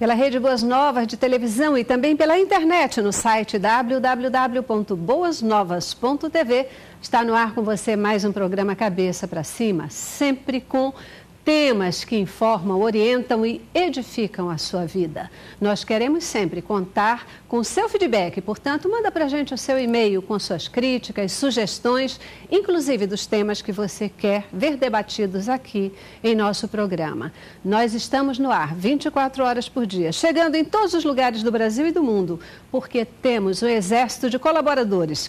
pela Rede Boas Novas de televisão e também pela internet no site www.boasnovas.tv. Está no ar com você mais um programa Cabeça para Cima, sempre com temas que informam, orientam e edificam a sua vida. Nós queremos sempre contar com o seu feedback, portanto, manda para a gente o seu e-mail com suas críticas, sugestões, inclusive dos temas que você quer ver debatidos aqui em nosso programa. Nós estamos no ar 24 horas por dia, chegando em todos os lugares do Brasil e do mundo, porque temos um exército de colaboradores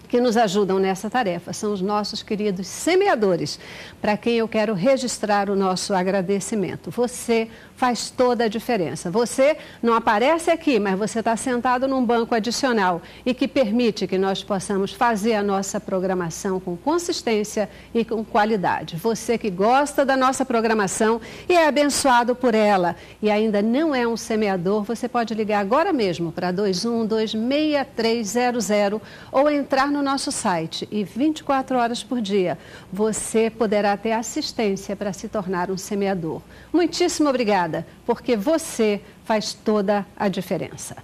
que nos ajudam nessa tarefa. São os nossos queridos semeadores, para quem eu quero registrar o nosso agradecimento. Você faz toda a diferença. Você não aparece aqui, mas você está sentado num banco adicional e que permite que nós possamos fazer a nossa programação com consistência e com qualidade. Você que gosta da nossa programação e é abençoado por ela e ainda não é um semeador, você pode ligar agora mesmo para 2126-6300 ou entrar no nosso site e 24 horas por dia você poderá ter assistência para se tornar um semeador. Muitíssimo obrigada, porque você faz toda a diferença.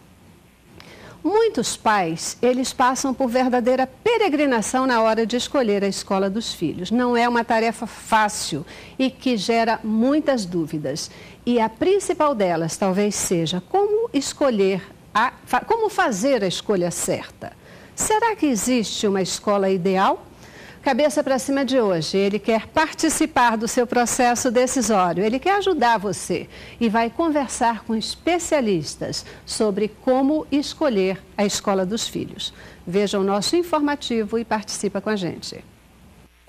Muitos pais, eles passam por verdadeira peregrinação na hora de escolher a escola dos filhos. Não é uma tarefa fácil e que gera muitas dúvidas. E a principal delas talvez seja como como fazer a escolha certa. Será que existe uma escola ideal? Cabeça para Cima de hoje, ele quer participar do seu processo decisório, ele quer ajudar você e vai conversar com especialistas sobre como escolher a escola dos filhos. Veja o nosso informativo e participa com a gente.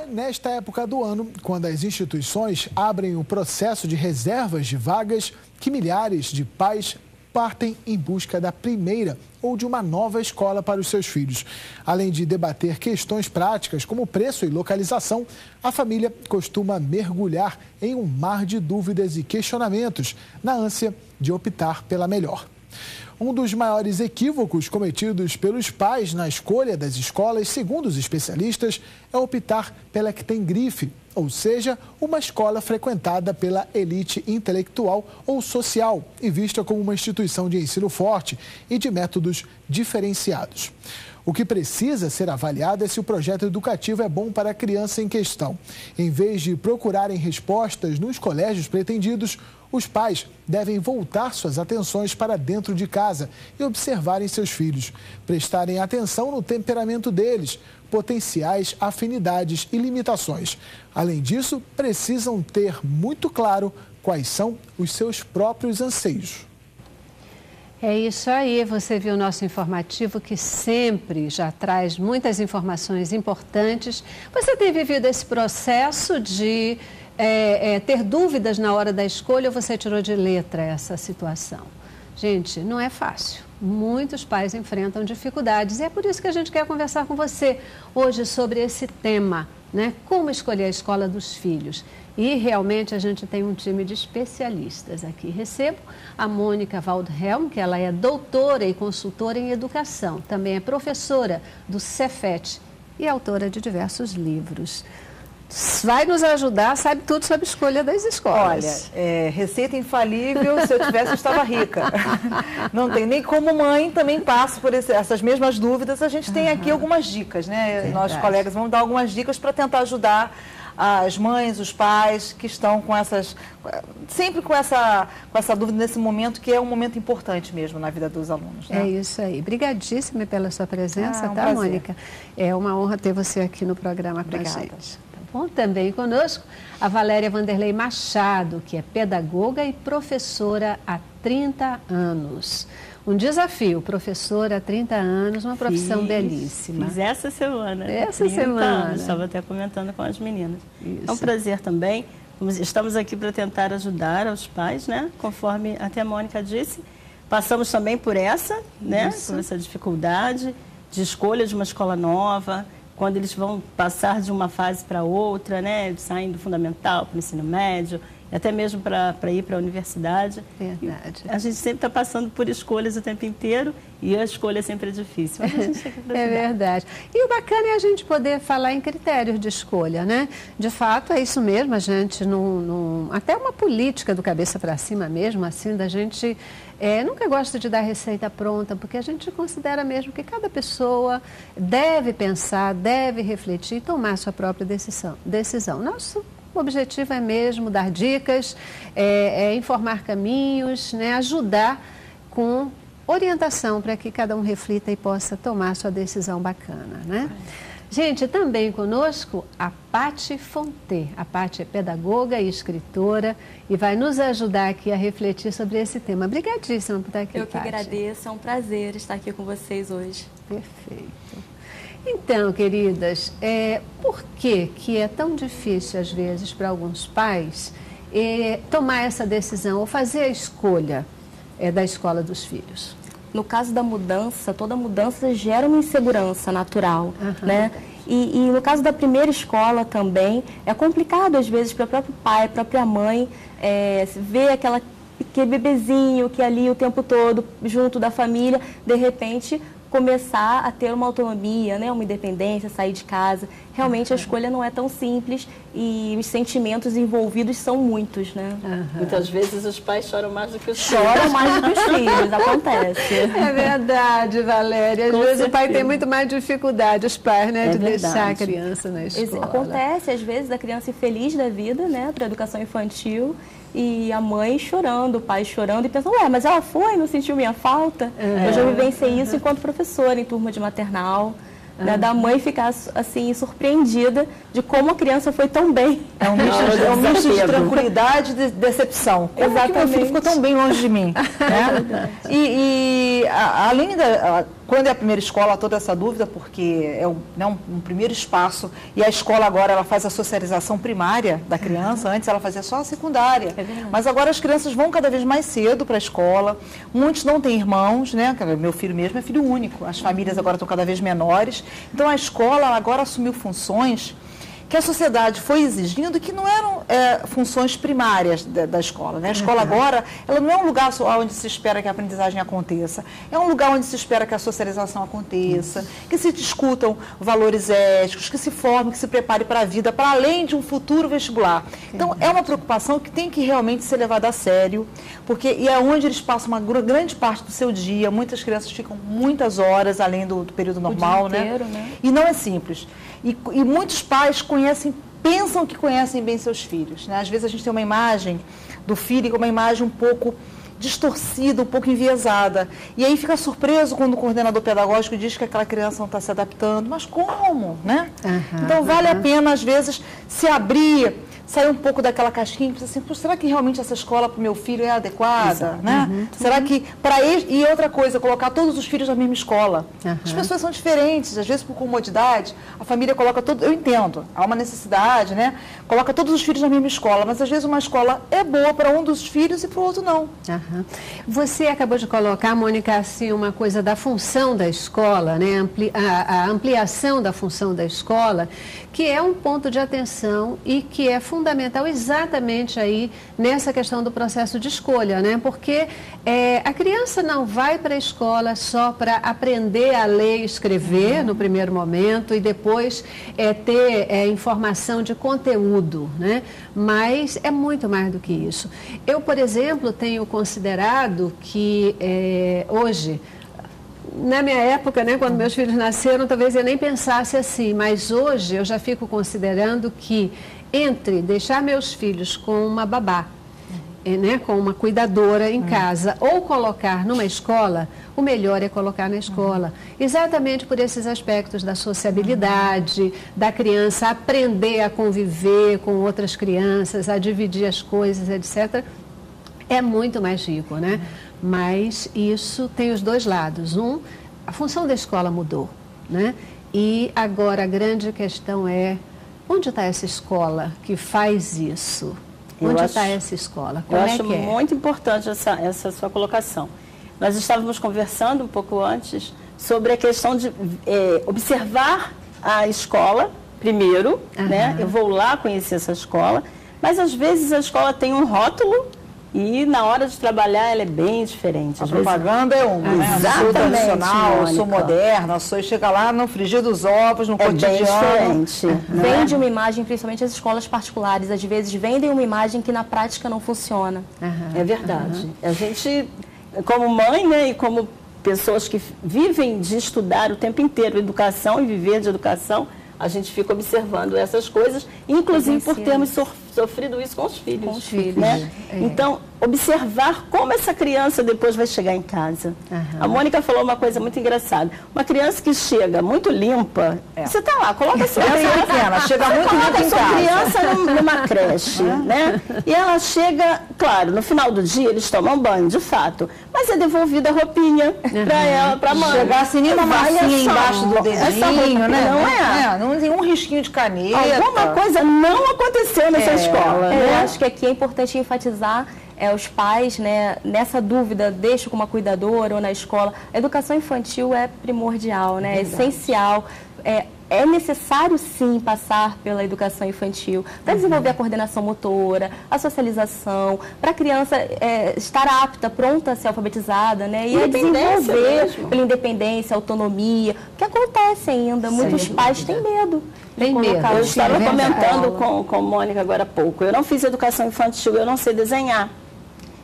Nesta época do ano, quando as instituições abrem o processo de reservas de vagas, que milhares de pais partem em busca da primeira ou de uma nova escola para os seus filhos. Além de debater questões práticas como preço e localização, a família costuma mergulhar em um mar de dúvidas e questionamentos na ânsia de optar pela melhor. Um dos maiores equívocos cometidos pelos pais na escolha das escolas, segundo os especialistas, é optar pela que tem grife, ou seja, uma escola frequentada pela elite intelectual ou social e vista como uma instituição de ensino forte e de métodos diferenciados. O que precisa ser avaliado é se o projeto educativo é bom para a criança em questão. Em vez de procurarem respostas nos colégios pretendidos, os pais devem voltar suas atenções para dentro de casa e observarem seus filhos, prestarem atenção no temperamento deles, potenciais afinidades e limitações. Além disso, precisam ter muito claro quais são os seus próprios anseios. É isso aí, você viu o nosso informativo que sempre já traz muitas informações importantes. Você tem vivido esse processo de ter dúvidas na hora da escolha ou você tirou de letra essa situação? Gente, não é fácil. Muitos pais enfrentam dificuldades e é por isso que a gente quer conversar com você hoje sobre esse tema, né? Como escolher a escola dos filhos. E realmente a gente tem um time de especialistas aqui. Recebo a Mônica Waldhelm, que ela é doutora e consultora em educação, também é professora do Cefet e autora de diversos livros. Vai nos ajudar, sabe tudo sobre a escolha das escolas. Olha, receita infalível, se eu tivesse eu estava rica. Não tem nem como mãe, também passo por essas mesmas dúvidas. A gente tem aqui algumas dicas, né? Nós, colegas, vamos dar algumas dicas para tentar ajudar as mães, os pais que estão com sempre com essa dúvida nesse momento, que é um momento importante mesmo na vida dos alunos. Né? É isso aí. Obrigadíssima pela sua presença, um tá, prazer. Mônica? É uma honra ter você aqui no programa com a gente. Bom, também conosco a Valéria Vanderlei Machado, que é pedagoga e professora há 30 anos. Um desafio, professora há 30 anos, uma profissão belíssima. Fiz essa semana. Essa semana. Estava até comentando com as meninas. Isso. É um prazer também. Estamos aqui para tentar ajudar os pais, né? Conforme até a Mônica disse. Passamos também por né? Por essa dificuldade de escolha de uma escola nova, quando eles vão passar de uma fase para outra, né? Saem do fundamental para o ensino médio, até mesmo para ir para a universidade. Verdade. A gente sempre está passando por escolhas o tempo inteiro e a escolha sempre é difícil. Mas a gente tem que É verdade. E o bacana é a gente poder falar em critérios de escolha, né? De fato, é isso mesmo, a gente até uma política do cabeça para cima mesmo, assim, da gente nunca gosta de dar receita pronta, porque a gente considera mesmo que cada pessoa deve pensar, deve refletir e tomar sua própria decisão. Nosso objetivo é mesmo dar dicas, informar caminhos, né? Ajudar com orientação para que cada um reflita e possa tomar sua decisão bacana, né? Gente, também conosco a Paty Fonté. A Paty é pedagoga e escritora e vai nos ajudar aqui a refletir sobre esse tema. Obrigadíssima por estar aqui, Eu que Paty. agradeço, é um prazer estar aqui com vocês hoje. Perfeito. Então, queridas, por que é tão difícil, às vezes, para alguns pais tomar essa decisão ou fazer a escolha da escola dos filhos? No caso da mudança, toda mudança gera uma insegurança natural, né? E no caso da primeira escola também, é complicado às vezes para o próprio pai, para a própria mãe, ver aquele bebezinho que ali o tempo todo junto da família, de repente começar a ter uma autonomia, né, uma independência, sair de casa. Realmente a escolha não é tão simples e os sentimentos envolvidos são muitos, né? Muitas vezes os pais choram mais do que os filhos. Choram mais do que os filhos, acontece. É verdade, Valéria. Às Com vezes o pai certeza. tem muito mais dificuldade, os pais, né, É de verdade. deixar a criança na escola. Acontece, às vezes, a criança infeliz da vida, né, para a educação infantil, e a mãe chorando, o pai chorando, e pensando, ué, mas ela foi, não sentiu minha falta? Eu já vivenciei isso enquanto professora em turma de maternal, né, da mãe ficar, assim, surpreendida de como a criança foi tão bem. É um misto de tranquilidade e de decepção. Como é que meu filho ficou tão bem longe de mim? Né? Além da... Quando é a primeira escola, há toda essa dúvida, porque é um primeiro espaço, e a escola agora ela faz a socialização primária da criança, antes ela fazia só a secundária. Mas agora as crianças vão cada vez mais cedo para a escola, muitos não têm irmãos, né? Meu filho mesmo é filho único, as famílias agora estão cada vez menores, então a escola agora assumiu funções que a sociedade foi exigindo que não eram funções primárias da escola, né? A escola agora, ela não é um lugar só onde se espera que a aprendizagem aconteça, é um lugar onde se espera que a socialização aconteça, que se discutam valores éticos, que se forme, que se prepare para a vida, para além de um futuro vestibular. Então, é uma preocupação que tem que realmente ser levada a sério, porque é onde eles passam uma grande parte do seu dia, muitas crianças ficam muitas horas além do período normal, o dia inteiro, né? E não é simples. E muitos pais pensam que conhecem bem seus filhos, né? Às vezes a gente tem uma imagem do filho com uma imagem um pouco distorcida, um pouco enviesada. E aí fica surpreso quando o coordenador pedagógico diz que aquela criança não está se adaptando. Mas como, né? Então vale a pena, às vezes, se abrir, sair um pouco daquela casquinha e pensar assim, será que realmente essa escola para o meu filho é adequada? Né? Será que para ele... E outra coisa, colocar todos os filhos na mesma escola. As pessoas são diferentes, às vezes por comodidade, a família coloca todo... Eu entendo, há uma necessidade, né? Coloca todos os filhos na mesma escola, mas às vezes uma escola é boa para um dos filhos e para o outro não. Você acabou de colocar, Mônica, assim, uma coisa da função da escola, né? A ampliação da função da escola, que é um ponto de atenção e que é fundamental exatamente aí nessa questão do processo de escolha, né? Porque a criança não vai para a escola só para aprender a ler e escrever no primeiro momento e depois ter informação de conteúdo, né? Mas é muito mais do que isso. Eu, por exemplo, tenho considerado que hoje... Na minha época, né, quando meus filhos nasceram, talvez eu nem pensasse assim, mas hoje eu já fico considerando que entre deixar meus filhos com uma babá, né, com uma cuidadora em casa, ou colocar numa escola, o melhor é colocar na escola. Exatamente por esses aspectos da sociabilidade, da criança aprender a conviver com outras crianças, a dividir as coisas, etc. É muito mais rico, né? Mas isso tem os dois lados. A função da escola mudou, né? E agora a grande questão é, onde está essa escola que faz isso? Onde está essa escola? Como eu é acho que é? muito importante essa sua colocação. Nós estávamos conversando um pouco antes sobre a questão de observar a escola primeiro, né? Eu vou lá conhecer essa escola, Mas às vezes a escola tem um rótulo e na hora de trabalhar ela é bem diferente. A propaganda é uma, né? Eu sou tradicional, eu sou moderna, chega lá no frigir dos ovos, no cotidiano. Bem diferente. Vende uma imagem, principalmente as escolas particulares, às vezes vendem uma imagem que na prática não funciona. É verdade. A gente, como mãe, né, e como pessoas que vivem de estudar o tempo inteiro educação e viver de educação, a gente fica observando essas coisas, inclusive por termos sofrido isso com os filhos. Com os filhos. Né? Então, observar como essa criança depois vai chegar em casa. A Mônica falou uma coisa muito engraçada. Uma criança que chega muito limpa, você está lá, coloca a sua criança pequena, chega muito limpa em casa. Criança numa creche, né? E ela chega, claro, no final do dia eles tomam banho, de fato, mas é devolvida a roupinha para ela, para a mãe. Chegar assim, uma massinha embaixo do dedinho, né? Não é? Não tem um risquinho de caneta. Alguma coisa não aconteceu nessa escola. Eu Né? acho que aqui é importante enfatizar os pais, né, nessa dúvida, deixo com uma cuidadora ou na escola. A educação infantil é primordial, né? É essencial. É necessário, sim, passar pela educação infantil para desenvolver a coordenação motora, a socialização, para a criança estar apta, pronta a ser alfabetizada, né? E a desenvolver pela independência, autonomia, que acontece ainda. Muitos pais têm medo. Tem medo. Eu estava comentando com Mônica agora há pouco. Eu não fiz educação infantil, eu não sei desenhar.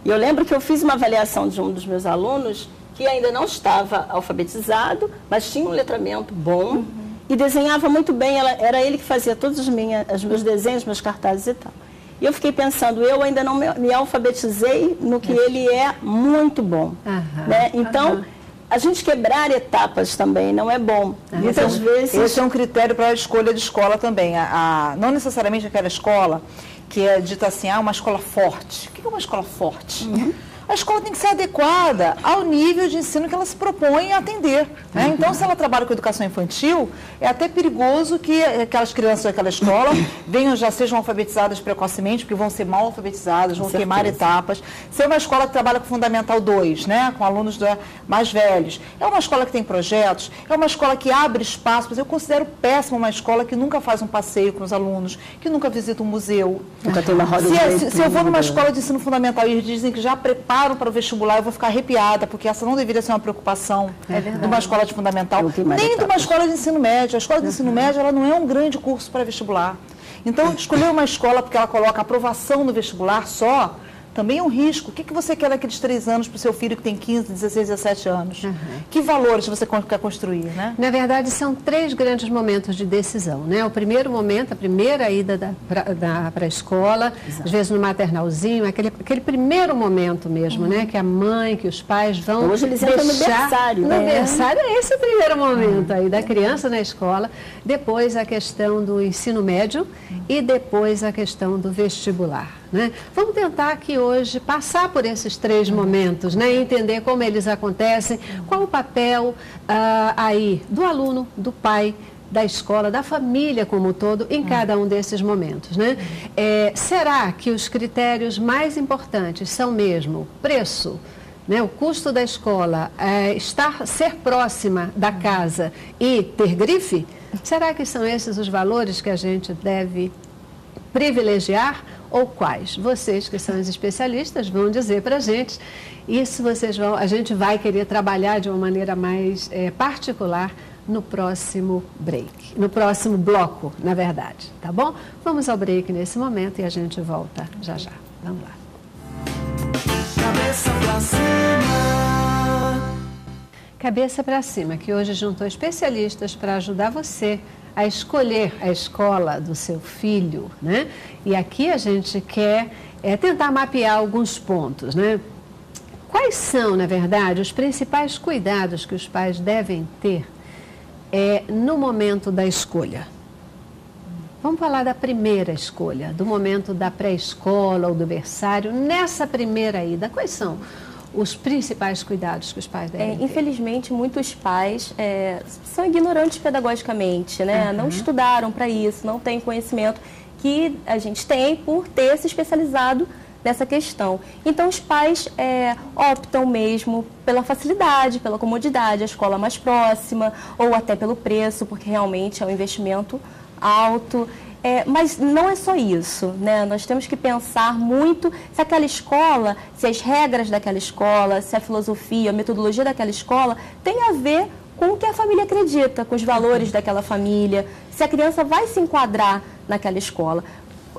E eu lembro que eu fiz uma avaliação de um dos meus alunos que ainda não estava alfabetizado, mas tinha um letramento bom e desenhava muito bem. Era ele que fazia todos os meus desenhos, meus cartazes e tal. E eu fiquei pensando, eu ainda não me alfabetizei no que ele é muito bom. Né? Então, a gente quebrar etapas também não é bom. Muitas vezes... Esse é um critério para a escolha de escola também. Não necessariamente aquela escola que é dita assim, uma escola forte. O que é uma escola forte? A escola tem que ser adequada ao nível de ensino que ela se propõe a atender. Né? Então, se ela trabalha com educação infantil, é até perigoso que aquelas crianças daquela escola já sejam alfabetizadas precocemente, porque vão ser mal alfabetizadas, vão queimar etapas. Se é uma escola que trabalha com Fundamental 2, né? Com alunos mais velhos, é uma escola que tem projetos, é uma escola que abre espaço, mas eu considero péssima uma escola que nunca faz um passeio com os alunos, que nunca visita um museu. Nunca tem uma roda se eu vou numa escola de ensino fundamental e eles dizem que já preparam para o vestibular, eu vou ficar arrepiada, porque essa não deveria ser uma preocupação de uma escola de fundamental, nem de uma escola de ensino médio. A escola de ensino médio, ela não é um grande curso para vestibular. Então, escolher uma escola porque ela coloca aprovação no vestibular só, também é um risco. O que você quer daqueles 3 anos para o seu filho que tem 15, 16, 17 anos? Que valores você quer construir, né? Na verdade, são 3 grandes momentos de decisão, né? O primeiro momento, a primeira ida para a escola, às vezes no maternalzinho, aquele primeiro momento mesmo, né? Que a mãe, que os pais vão Hoje eles entram no berçário. No berçário é esse o primeiro momento aí da criança na escola. Depois a questão do ensino médio e depois a questão do vestibular. Né? Vamos tentar aqui hoje passar por esses 3 momentos, né? Entender como eles acontecem, qual o papel aí do aluno, do pai, da escola, da família como um todo, em cada um desses momentos. Né? Será que os critérios mais importantes são mesmo preço, né? O custo da escola, ser próxima da casa e ter grife? Será que são esses os valores que a gente deve privilegiar? Ou quais? Vocês que são os especialistas vão dizer para a gente. Isso a gente vai querer trabalhar de uma maneira mais particular no próximo break, no próximo bloco, na verdade, tá bom? Vamos ao break nesse momento e a gente volta já já. Vamos lá. Cabeça pra cima. Cabeça pra cima, que hoje juntou especialistas para ajudar você a escolher a escola do seu filho, né? E aqui a gente quer tentar mapear alguns pontos, né? Quais são, na verdade, os principais cuidados que os pais devem ter no momento da escolha? Vamos falar da primeira escolha, do momento da pré-escola ou do berçário. Nessa primeira ida, quais são os principais cuidados que os pais devem ter? Infelizmente, muitos pais são ignorantes pedagogicamente, né? Não estudaram para isso, não têm conhecimento que a gente tem por ter se especializado nessa questão. Então, os pais optam mesmo pela facilidade, pela comodidade, a escola mais próxima, ou até pelo preço, porque realmente é um investimento alto. Mas não é só isso, né? Nós temos que pensar muito se aquela escola, se as regras daquela escola, se a filosofia, a metodologia daquela escola tem a ver com o que a família acredita, com os valores daquela família, se a criança vai se enquadrar naquela escola.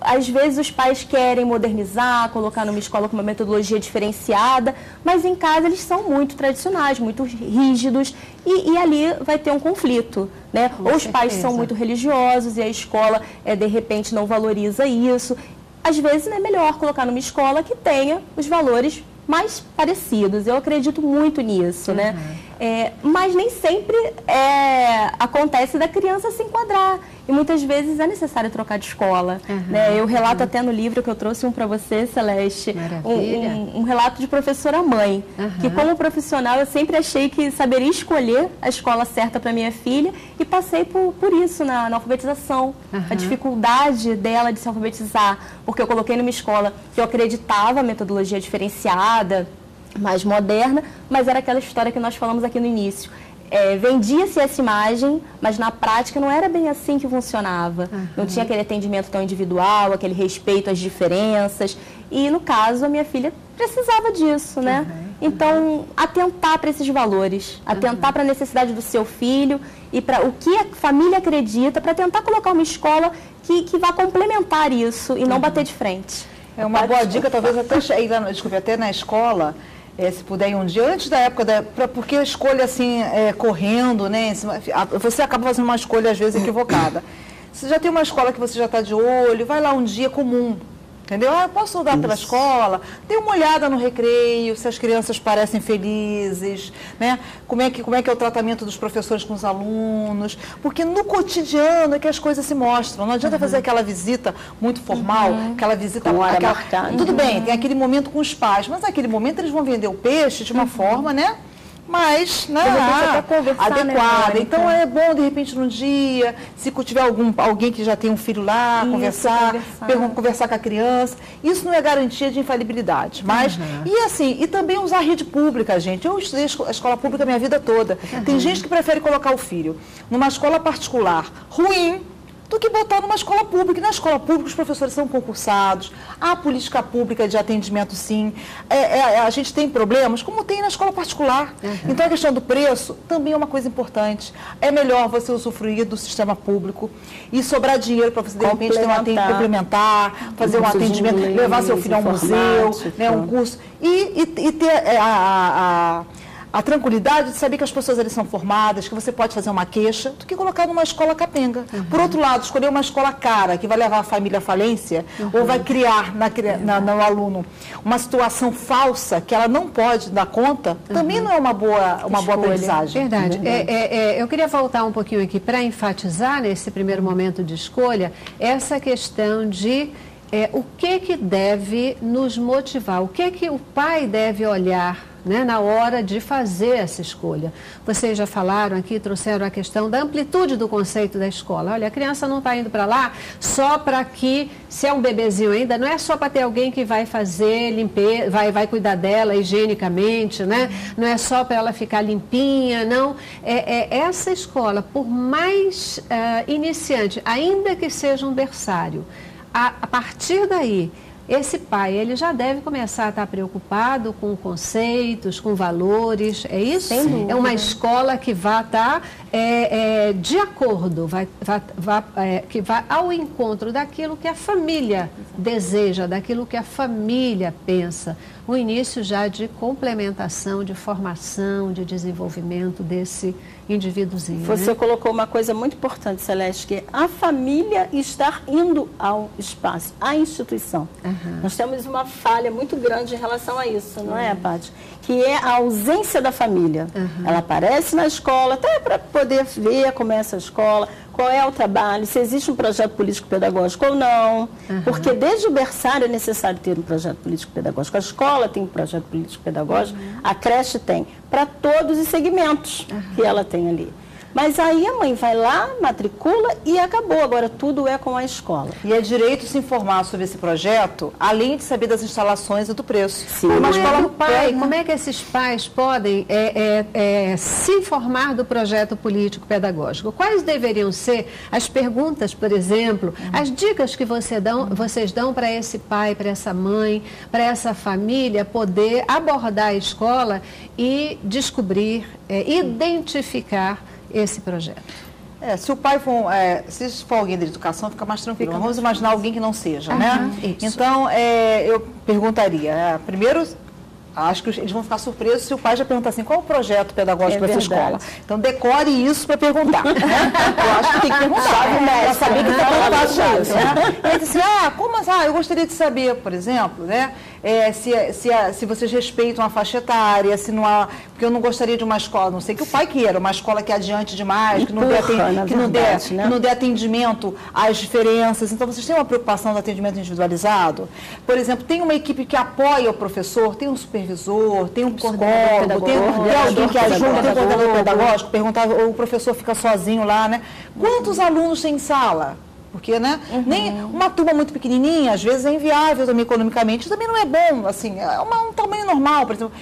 Às vezes os pais querem modernizar, colocar numa escola com uma metodologia diferenciada, mas em casa eles são muito tradicionais, muito rígidos, e ali vai ter um conflito, né? Ou os pais são muito religiosos e a escola, de repente, não valoriza isso. Às vezes é melhor colocar numa escola que tenha os valores mais parecidos. Eu acredito muito nisso, né? Mas nem sempre acontece da criança se enquadrar. E muitas vezes é necessário trocar de escola. Né? Eu relato até no livro que eu trouxe para você, Celeste, um relato de professora mãe, que como profissional eu sempre achei que saberia escolher a escola certa para minha filha e passei por isso na alfabetização. A dificuldade dela de se alfabetizar, porque eu coloquei numa escola que eu acreditava metodologia diferenciada, mais moderna, mas era aquela história que nós falamos aqui no início. Vendia-se essa imagem, mas na prática não era bem assim que funcionava. Não tinha aquele atendimento tão individual, aquele respeito às diferenças. E, no caso, a minha filha precisava disso, né? Então, atentar para esses valores, atentar para a necessidade do seu filho e para o que a família acredita, para tentar colocar uma escola que vá complementar isso e não bater de frente. É uma boa dica, talvez até na escola, se puder ir um dia, antes da época, porque a escolha assim, correndo, né, você acaba fazendo uma escolha às vezes equivocada. Você já tem uma escola que você já está de olho, vai lá um dia comum, entendeu? Eu posso andar pela escola, dê uma olhada no recreio, se as crianças parecem felizes, né? Como é que é o tratamento dos professores com os alunos, porque no cotidiano é que as coisas se mostram. Não adianta fazer aquela visita muito formal, aquela visita... Tudo bem, tem aquele momento com os pais, mas naquele momento eles vão vender o peixe de uma forma, né? Mas, adequada. Então, é bom, de repente, num dia, se tiver alguém que já tem um filho lá, conversar com a criança. Isso não é garantia de infalibilidade. Mas, e também usar a rede pública, gente. Eu estudei a escola pública a minha vida toda. Tem gente que prefere colocar o filho numa escola particular ruim, do que botar numa escola pública. E na escola pública os professores são concursados, há política pública de atendimento, sim. A gente tem problemas, como tem na escola particular. Então a questão do preço também é uma coisa importante. É melhor você usufruir do sistema público e sobrar dinheiro para você, de repente, ter um atendimento complementar, fazer um atendimento, levar seu filho a um museu, né, um curso, e ter a tranquilidade de saber que as pessoas ali são formadas, que você pode fazer uma queixa, do que colocar numa escola capenga. Por outro lado, escolher uma escola cara, que vai levar a família à falência, ou vai criar no aluno uma situação falsa, que ela não pode dar conta, também não é uma boa aprendizagem. Verdade. Eu queria voltar um pouquinho aqui para enfatizar, nesse primeiro momento de escolha, essa questão de o que deve nos motivar, o que o pai deve olhar, né, na hora de fazer essa escolha. Vocês já falaram aqui, trouxeram a questão da amplitude do conceito da escola. Olha, a criança não está indo para lá só para que, se é um bebezinho ainda, não é só para ter alguém que vai fazer limpeza, vai cuidar dela higienicamente, né? Não é só para ela ficar limpinha, não. Essa escola, por mais iniciante, ainda que seja um berçário, a partir daí, esse pai, ele já deve começar a estar preocupado com conceitos, com valores, é isso? É uma escola que vai estar de acordo, que vai ao encontro daquilo que a família deseja, daquilo que a família pensa. O início já de complementação, de formação, de desenvolvimento desse indivíduozinho. Você colocou uma coisa muito importante, Celeste, que é a família estar indo ao espaço, à instituição. Nós temos uma falha muito grande em relação a isso, não é, Paty? Que é a ausência da família. Ela aparece na escola, até para poder ver como é essa escola, qual é o trabalho, se existe um projeto político-pedagógico ou não. Porque desde o berçário é necessário ter um projeto político-pedagógico. A escola tem um projeto político-pedagógico, a creche tem, para todos os segmentos que ela tem ali. Mas aí a mãe vai lá, matricula e acabou. Agora tudo é com a escola. E é direito se informar sobre esse projeto, além de saber das instalações e do preço. Sim. Uma escola do pai, Como é que esses pais podem se informar do projeto político-pedagógico? Quais deveriam ser as perguntas, por exemplo, as dicas que vocês dão para esse pai, para essa mãe, para essa família poder abordar a escola e descobrir, identificar esse projeto? Se o pai for, se for alguém da educação, fica mais tranquilo. Vamos imaginar alguém que não seja, né? Isso. Então, eu perguntaria, primeiro, acho que eles vão ficar surpresos se o pai já perguntar assim, qual é o projeto pedagógico dessa escola? Então, decore isso para perguntar. Né? Eu acho que tem que perguntar, para saber que está preocupado com isso. Né? E aí diz assim, como assim? Eu gostaria de saber, por exemplo, né? Se vocês respeitam a faixa etária, se não há... Porque eu não gostaria de uma escola, não sei que o pai queira, uma escola que é adiante demais, que não dê atendimento às diferenças. Então, vocês têm uma preocupação do atendimento individualizado? Por exemplo, tem uma equipe que apoia o professor, tem um supervisor, tem um psicólogo, tem alguém que ajuda, tem um coordenador pedagógico, perguntar, o professor fica sozinho lá, né? Quantos alunos tem em sala? Porque, né, nem uma turma muito pequenininha, às vezes é inviável também economicamente, também não é bom, assim, é um tamanho normal, por exemplo,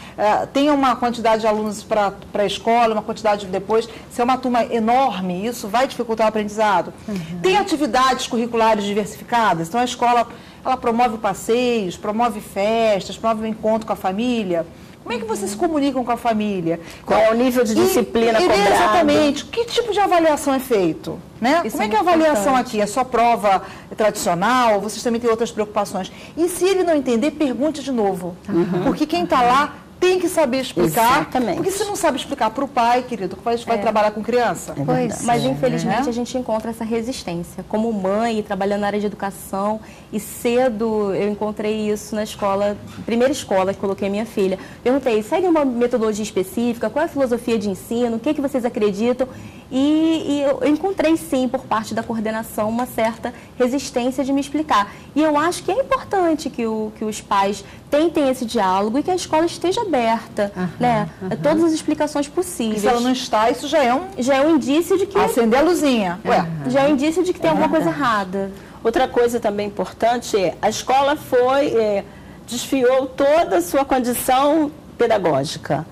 tem uma quantidade de alunos para a escola, uma quantidade depois, se é uma turma enorme, isso vai dificultar o aprendizado. Tem atividades curriculares diversificadas, então a escola, ela promove passeios, promove festas, promove um encontro com a família. Como é que vocês se comunicam com a família? Qual é o nível de disciplina cobrado? Exatamente. Que tipo de avaliação é feito? Né? Como é que é a avaliação aqui? É só prova tradicional? Vocês também têm outras preocupações? E se ele não entender, pergunte de novo. Porque quem está lá tem que saber explicar. Exatamente. Porque se não sabe explicar para o pai, querido, que vai trabalhar com criança. Mas infelizmente a gente encontra essa resistência. Como mãe, trabalhando na área de educação, e cedo eu encontrei isso na escola, primeira escola que coloquei minha filha. Perguntei, segue uma metodologia específica? Qual é a filosofia de ensino? O que vocês acreditam? E eu encontrei sim, por parte da coordenação, uma certa resistência de me explicar. E eu acho que é importante que os pais tentem esse diálogo e que a escola esteja aberta, né? Todas as explicações possíveis. E se ela não está, isso já é um indício de que... Acender a luzinha. Já é um indício de que tem alguma coisa errada. Outra coisa também importante é, a escola desfiou toda a sua condição pedagógica.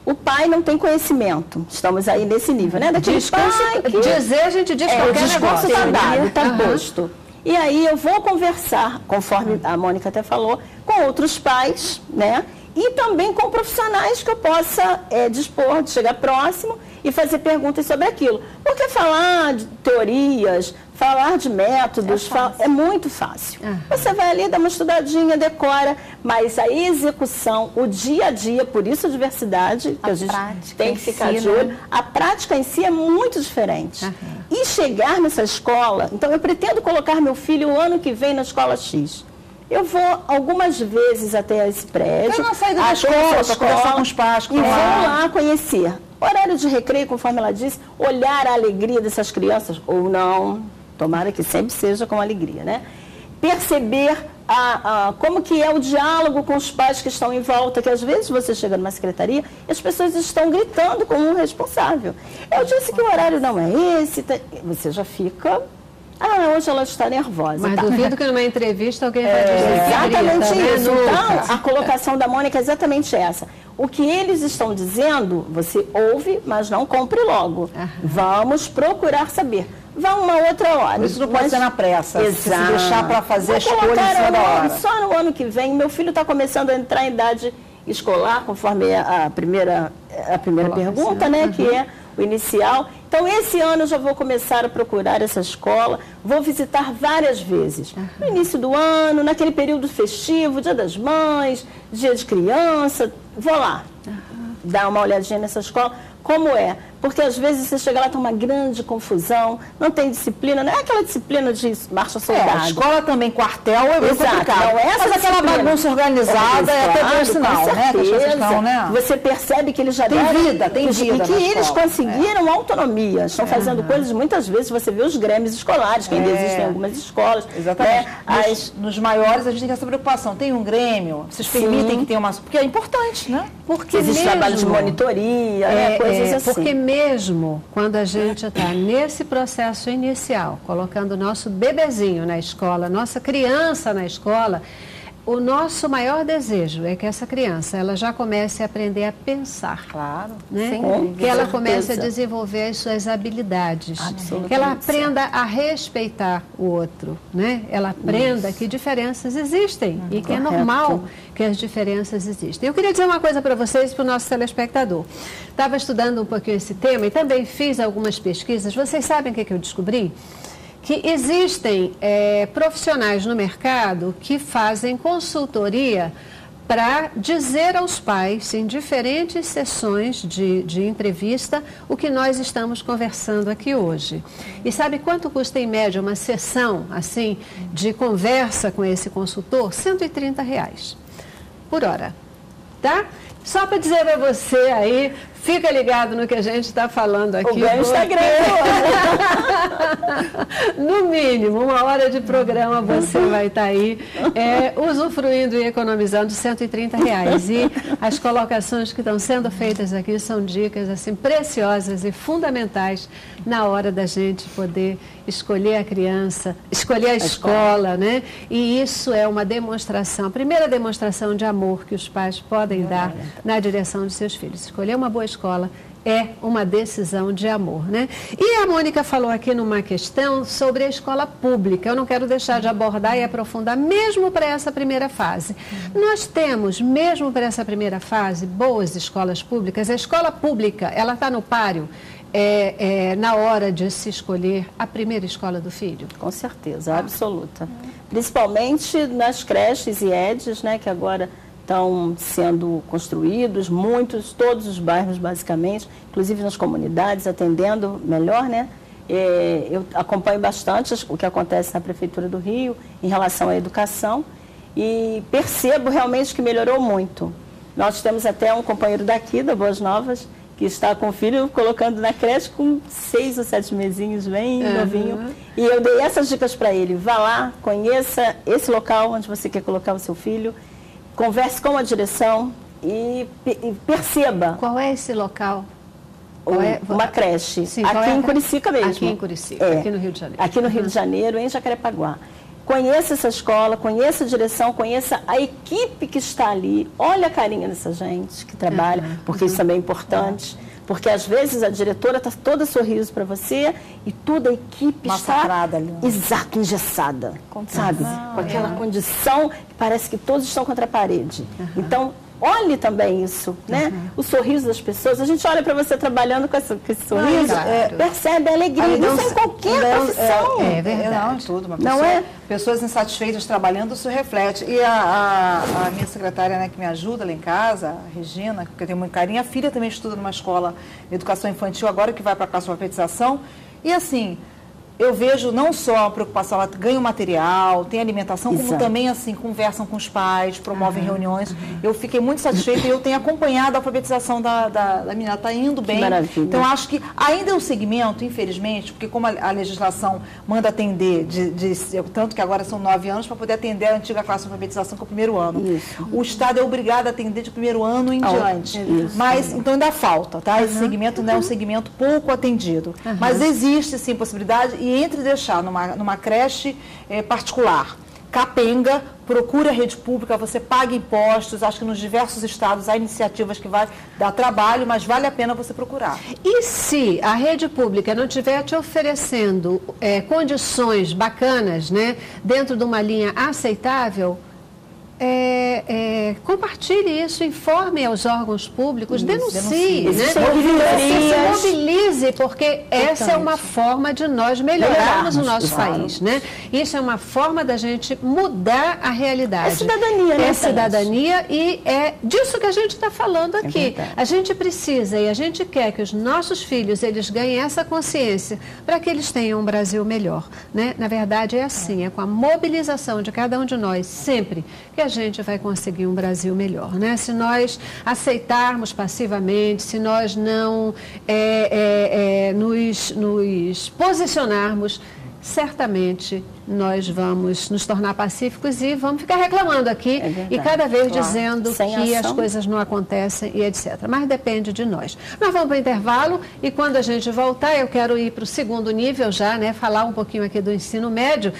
O pai não tem conhecimento. Estamos aí nesse nível, né? Dizer, a gente diz qualquer negócio. Está dado, está posto. E aí eu vou conversar, conforme a Mônica até falou, com outros pais, né? E também com profissionais que eu possa dispor de chegar próximo e fazer perguntas sobre aquilo. Porque falar de teorias, falar de métodos, é muito fácil. Você vai ali, dá uma estudadinha, decora, mas a execução, o dia a dia, por isso a diversidade, que a gente tem que ficar de olho, a prática em si é muito diferente. E chegar nessa escola, então eu pretendo colocar meu filho o ano que vem na escola X. Eu vou algumas vezes até esse prédio, na saída da escola, para conversar com os pais, e vou lá conhecer. Horário de recreio, conforme ela disse, olhar a alegria dessas crianças, ou não, tomara que sempre seja com alegria, né? Perceber como que é o diálogo com os pais que estão em volta, que às vezes você chega numa secretaria e as pessoas estão gritando com um responsável. Eu disse que o horário não é esse, você já fica... hoje ela está nervosa. Mas duvido que numa entrevista alguém vai dizer exatamente isso. Então, a colocação da Mônica é exatamente essa. O que eles estão dizendo, você ouve, mas não compre logo. Vamos procurar saber. Vá uma outra hora. Isso não pode ser na pressa. Exato. Se deixar para fazer a escolha em cima da hora. Só no ano que vem, meu filho está começando a entrar em idade escolar, conforme a primeira pergunta, né, que é o inicial. Então, esse ano eu já vou começar a procurar essa escola, vou visitar várias vezes. No início do ano, naquele período festivo, Dia das Mães, Dia de Criança, vou lá, dar uma olhadinha nessa escola, como é. Porque às vezes você chega lá, tem uma grande confusão, não tem disciplina, não é aquela disciplina de marcha soldado. A escola também, quartel, é bem complicado. Não, mas aquela bagunça organizada é até bom sinal, né? Você percebe que eles já tem vida. E que eles conseguiram autonomia, estão fazendo coisas, muitas vezes você vê os grêmios escolares, que ainda existem em algumas escolas. Exatamente. Nos maiores a gente tem essa preocupação, tem um grêmio, vocês permitem que tenha uma... Porque é importante, né? Porque existe trabalho de monitoria, coisas assim. Porque mesmo quando a gente está nesse processo inicial, colocando o nosso bebezinho na escola, nossa criança na escola, o nosso maior desejo é que essa criança ela já comece a aprender a pensar. Claro. Né? Sim, que ela comece a desenvolver as suas habilidades. Que ela aprenda a respeitar o outro. Né? Ela aprenda que diferenças existem e que é normal que as diferenças existem. Eu queria dizer uma coisa para vocês e para o nosso telespectador. Estava estudando um pouquinho esse tema e também fiz algumas pesquisas. Vocês sabem o que eu descobri? Que existem profissionais no mercado que fazem consultoria para dizer aos pais, em diferentes sessões de entrevista, o que nós estamos conversando aqui hoje. E sabe quanto custa, em média, uma sessão assim de conversa com esse consultor? R$130 por hora, tá? Só para dizer para você aí, fica ligado no que a gente está falando aqui. O ganho está grande. No mínimo, 1 hora de programa você vai estar aí usufruindo e economizando R$130. E as colocações que estão sendo feitas aqui são dicas assim preciosas e fundamentais na hora da gente poder escolher a criança, escolher a escola, né? E isso é uma demonstração, a primeira demonstração de amor que os pais podem dar na direção de seus filhos. Escolher uma boa escola é uma decisão de amor, né? E a Mônica falou aqui numa questão sobre a escola pública. Eu não quero deixar de abordar e aprofundar, mesmo para essa primeira fase. Nós temos, mesmo para essa primeira fase, boas escolas públicas. A escola pública, ela está no páreo na hora de se escolher a primeira escola do filho? Com certeza, absoluta. Principalmente nas creches e EDs, né, que agora estão sendo construídos, todos os bairros basicamente, inclusive nas comunidades, atendendo melhor, né? Eu acompanho bastante o que acontece na Prefeitura do Rio em relação à educação e percebo realmente que melhorou muito. Nós temos até um companheiro daqui, da Boas Novas, que está com o filho colocando na creche com 6 ou 7 mesinhos, bem novinho. E eu dei essas dicas para ele. Vá lá, conheça esse local onde você quer colocar o seu filho, converse com a direção e perceba. Qual é esse local? Uma creche. Sim, aqui em Curicica mesmo. Aqui em Curicica, aqui no Rio de Janeiro. Aqui no Rio de Janeiro, em Jacarepaguá. Conheça essa escola, conheça a direção, conheça a equipe que está ali. Olha a carinha dessa gente que trabalha, porque isso também é importante. Porque às vezes a diretora está toda sorriso para você e toda a equipe massacrada está... ali. Exato, engessada, sabe? Com aquela condição que parece que todos estão contra a parede. Então, olhe também isso, né? O sorriso das pessoas. A gente olha para você trabalhando com esse sorriso, percebe a alegria. Isso em qualquer profissão. É verdade. Não, tudo. Uma Não é? Pessoas insatisfeitas trabalhando, isso reflete. E a minha secretária, né, que me ajuda lá em casa, a Regina, que eu tenho muito carinho, a filha também estuda numa escola de educação infantil, agora que vai para a classe de alfabetização. E assim, eu vejo não só a preocupação, ela ganha o material, tem alimentação, como também assim, conversam com os pais, promovem reuniões. Eu fiquei muito satisfeita e eu tenho acompanhado a alfabetização da menina, está indo bem. Maravilha. Então, acho que ainda é um segmento, infelizmente, porque como a legislação manda atender, tanto que agora são 9 anos, para poder atender a antiga classe de alfabetização, que é o primeiro ano. Isso. O Estado é obrigado a atender de primeiro ano em diante. Isso. Mas, então, ainda falta, tá? Esse segmento não é um segmento pouco atendido. Mas existe, sim, possibilidade, e entre deixar numa creche particular, capenga, procure a rede pública, você paga impostos, acho que nos diversos estados há iniciativas que vai dar trabalho, mas vale a pena você procurar. E se a rede pública não estiver te oferecendo condições bacanas, né, dentro de uma linha aceitável, compartilhe isso, informe aos órgãos públicos, denuncie, né? Se mobilize, porque essa é uma forma de nós melhorarmos o nosso país, né? Isso é uma forma da gente mudar a realidade. É cidadania, né? É cidadania e é disso que a gente está falando aqui. A gente precisa e a gente quer que os nossos filhos, eles ganhem essa consciência para que eles tenham um Brasil melhor, né? Na verdade é assim, é com a mobilização de cada um de nós, sempre, que a gente vai conseguir um Brasil melhor, né? Se nós aceitarmos passivamente, se nós não nos posicionarmos, certamente nós vamos nos tornar pacíficos e vamos ficar reclamando aqui e cada vez dizendo que as coisas não acontecem e etc. Mas depende de nós. Nós vamos para o intervalo e quando a gente voltar, eu quero ir para o segundo nível já, né? Falar um pouquinho aqui do ensino médio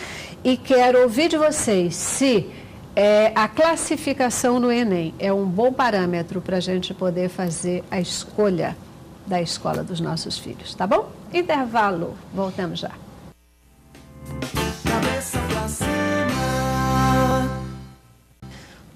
e quero ouvir de vocês se a classificação no Enem é um bom parâmetro para a gente poder fazer a escolha da escola dos nossos filhos, tá bom? Intervalo, voltamos já. Cabeça pra cima.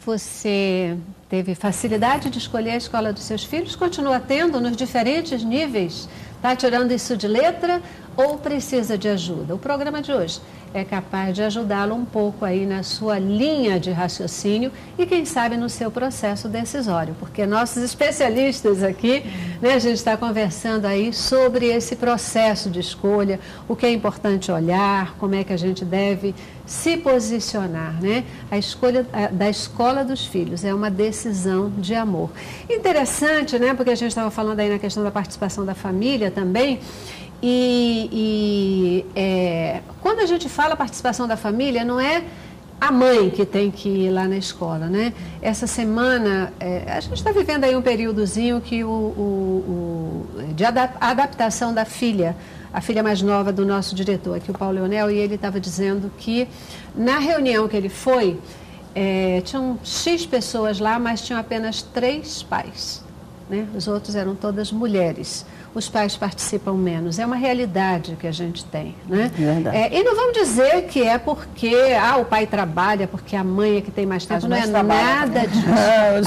Você teve facilidade de escolher a escola dos seus filhos? Continua tendo nos diferentes níveis? Está tirando isso de letra ou precisa de ajuda? O programa de hoje é capaz de ajudá-lo um pouco aí na sua linha de raciocínio e quem sabe no seu processo decisório, porque nossos especialistas aqui, né, a gente está conversando aí sobre esse processo de escolha, o que é importante olhar, como é que a gente deve se posicionar, né? A escolha da escola dos filhos é uma decisão de amor. Interessante, né? Porque a gente estava falando aí na questão da participação da família também. Quando a gente fala participação da família, não é a mãe que tem que ir lá na escola, né? Essa semana, a gente está vivendo aí um períodozinho que de adaptação da filha, a filha mais nova do nosso diretor aqui, o Paulo Leonel, e ele estava dizendo que na reunião que ele foi, tinham X pessoas lá, mas tinham apenas 3 pais, né? Os outros eram todas mulheres. Os pais participam menos. É uma realidade que a gente tem, né? E não vamos dizer que é porque o pai trabalha, porque a mãe é que tem mais tempo. Não é nada disso.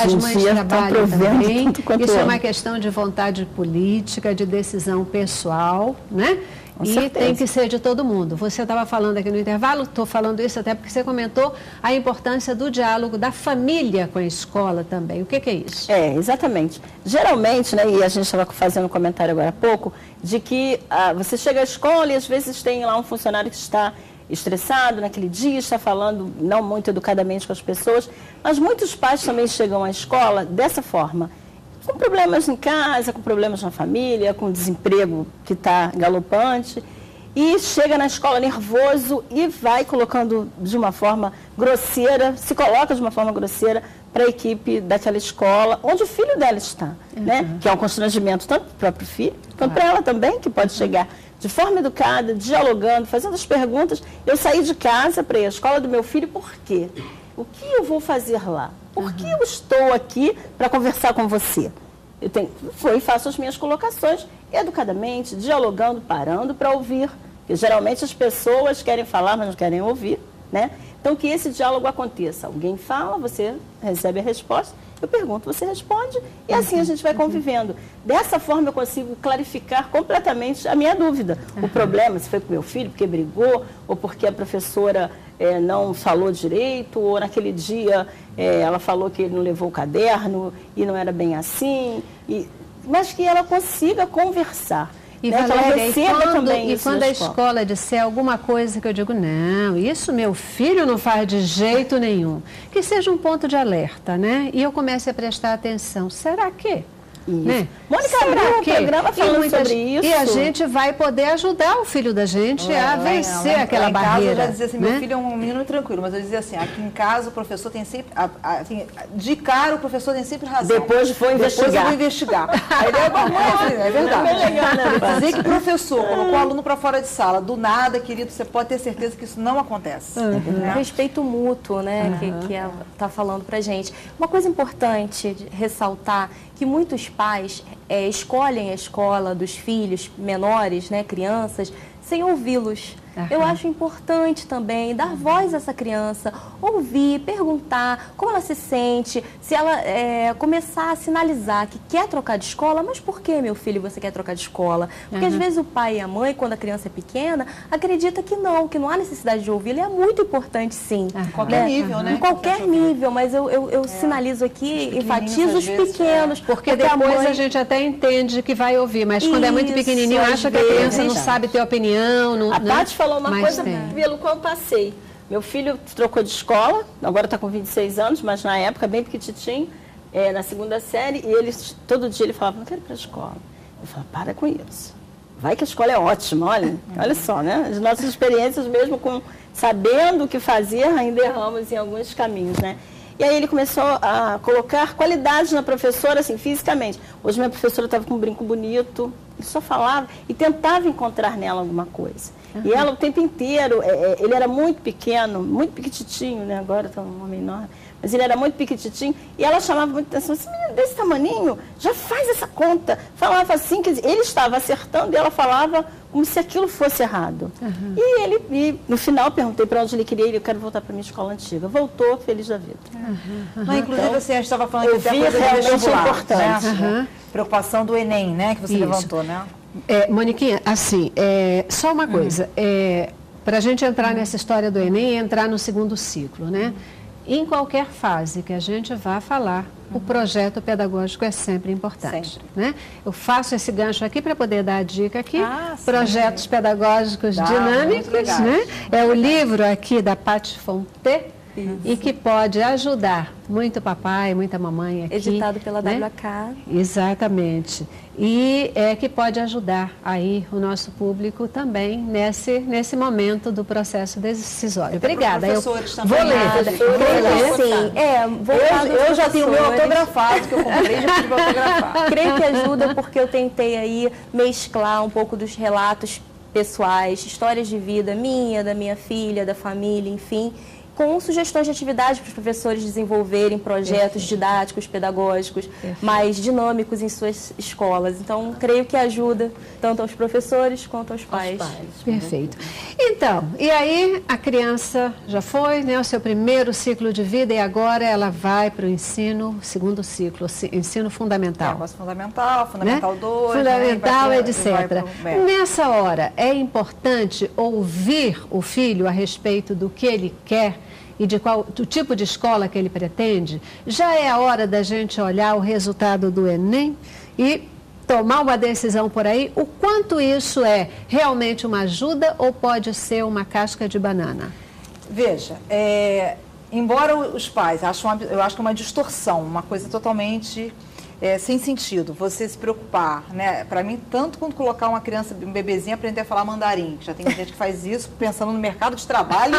As mães trabalham também. Isso é uma questão de vontade política, de decisão pessoal, né? E tem que ser de todo mundo. Você estava falando aqui no intervalo, estou falando isso até porque você comentou a importância do diálogo da família com a escola também. O que é isso? Exatamente. Geralmente, né, e a gente estava fazendo um comentário agora há pouco, de que você chega à escola e às vezes tem lá um funcionário que está estressado naquele dia, está falando não muito educadamente com as pessoas, mas muitos pais também chegam à escola dessa forma. Com problemas em casa, com problemas na família, com desemprego que está galopante, e chega na escola nervoso e vai colocando de uma forma grosseira, se coloca de uma forma grosseira para a equipe daquela escola, onde o filho dela está, né? Que é um constrangimento tanto para o próprio filho, quanto para ela também, que pode chegar de forma educada, dialogando, fazendo as perguntas. Eu saí de casa para ir à escola do meu filho, por quê? O que eu vou fazer lá? Por que eu estou aqui para conversar com você? Eu faço as minhas colocações educadamente, dialogando, parando para ouvir. Porque geralmente as pessoas querem falar, mas não querem ouvir, né? Então, que esse diálogo aconteça. Alguém fala, você recebe a resposta, eu pergunto, você responde, e assim a gente vai convivendo. Dessa forma eu consigo clarificar completamente a minha dúvida. O problema, se foi com meu filho, porque brigou, ou porque a professora não falou direito, ou naquele dia ela falou que ele não levou o caderno e não era bem assim, mas que ela consiga conversar. E, né? Valéria, quando a escola disser alguma coisa que eu digo, não, isso meu filho não faz de jeito nenhum, que seja um ponto de alerta, né? E eu comece a prestar atenção. Será que? Né? Mônica abriu um programa falando sobre isso. E a gente vai poder ajudar o filho da gente a vencer aquela barreira. Eu já dizia assim, meu filho é um menino tranquilo, mas eu dizia assim, aqui em casa o professor tem sempre, assim, de cara o professor tem sempre razão. Depois vou investigar. Depois eu vou investigar. Aí ele é verdade. É legal, né? Dizer que o professor colocou o aluno para fora de sala, do nada, querido, você pode ter certeza que isso não acontece. Né? Respeito mútuo, né, que ela está falando pra gente. Uma coisa importante de ressaltar, que muitos pais escolhem a escola dos filhos menores, né, crianças, sem ouvi-los. Eu acho importante também dar voz a essa criança, ouvir, perguntar como ela se sente, se ela começar a sinalizar que quer trocar de escola, mas por que, meu filho, você quer trocar de escola? Porque às vezes o pai e a mãe, quando a criança é pequena, acredita que não há necessidade de ouvir. Ele é muito importante, sim. Em qualquer nível, né? Em qualquer nível, mas eu sinalizo aqui, enfatizo os pequenos. Porque depois a gente até entende que vai ouvir, mas quando é muito pequenininho, acha que a criança não sabe ter opinião. Não, a Paty falou uma coisa pelo qual eu passei. Meu filho trocou de escola, agora está com 26 anos, mas na época bem pequititinho, na segunda série, e todo dia ele falava, não quero ir para a escola. Eu falava, para com isso. vai que a escola é ótima, olha só, né? As nossas experiências mesmo sabendo o que fazer, ainda erramos em alguns caminhos, né? E aí ele começou a colocar qualidades na professora, assim, fisicamente. Hoje minha professora estava com um brinco bonito, ele só falava e tentava encontrar nela alguma coisa. E ela o tempo inteiro, ele era muito pequeno, muito piquititinho, né? Agora está um homem enorme. Mas ele era muito piquititinho e ela chamava muita atenção. Esse menino desse tamaninho, já faz essa conta. Falava assim, quer dizer, ele estava acertando e ela falava como se aquilo fosse errado. E no final, perguntei para onde ele queria ir, eu quero voltar para a minha escola antiga. Voltou, feliz da vida. Mas, inclusive, você estava falando que ouvir realmente é importante. Né? Preocupação do Enem, né? Que você levantou, né? Moniquinha, assim, só uma coisa. Para a gente entrar nessa história do Enem e entrar no segundo ciclo, né? Em qualquer fase que a gente vá falar, o projeto pedagógico é sempre importante. Né? Eu faço esse gancho aqui para poder dar a dica aqui. Projetos pedagógicos dinâmicos, né? É o livro aqui da Paty Fonte e que pode ajudar muito papai, muita mamãe aqui. Editado pela né? WK. Exatamente. E que pode ajudar aí o nosso público também nesse momento do processo decisório. Obrigada. Eu vou ler. Eu já tenho o meu autografado, que eu comprei, já pedi autografar. Creio que ajuda porque eu tentei aí mesclar um pouco dos relatos pessoais, histórias de vida minha, da minha filha, da família, enfim, com sugestões de atividade para os professores desenvolverem projetos didáticos, pedagógicos, mais dinâmicos em suas escolas. Então, creio que ajuda tanto aos professores quanto aos pais. Perfeito. Então, e aí a criança já foi, né, o seu primeiro ciclo de vida e agora ela vai para o ensino, segundo ciclo, ensino fundamental. Fundamental 2. Fundamental, né? Etc. Nessa hora, é importante ouvir o filho a respeito do que ele quer e do tipo de escola que ele pretende. Já é a hora da gente olhar o resultado do Enem e tomar uma decisão por aí. O quanto isso é realmente uma ajuda ou pode ser uma casca de banana? Veja, embora os pais eu acho que é uma distorção, uma coisa totalmente sem sentido, você se preocupar, né? Para mim, tanto quanto colocar uma criança, um bebezinho, aprender a falar mandarim, já tem gente que faz isso pensando no mercado de trabalho,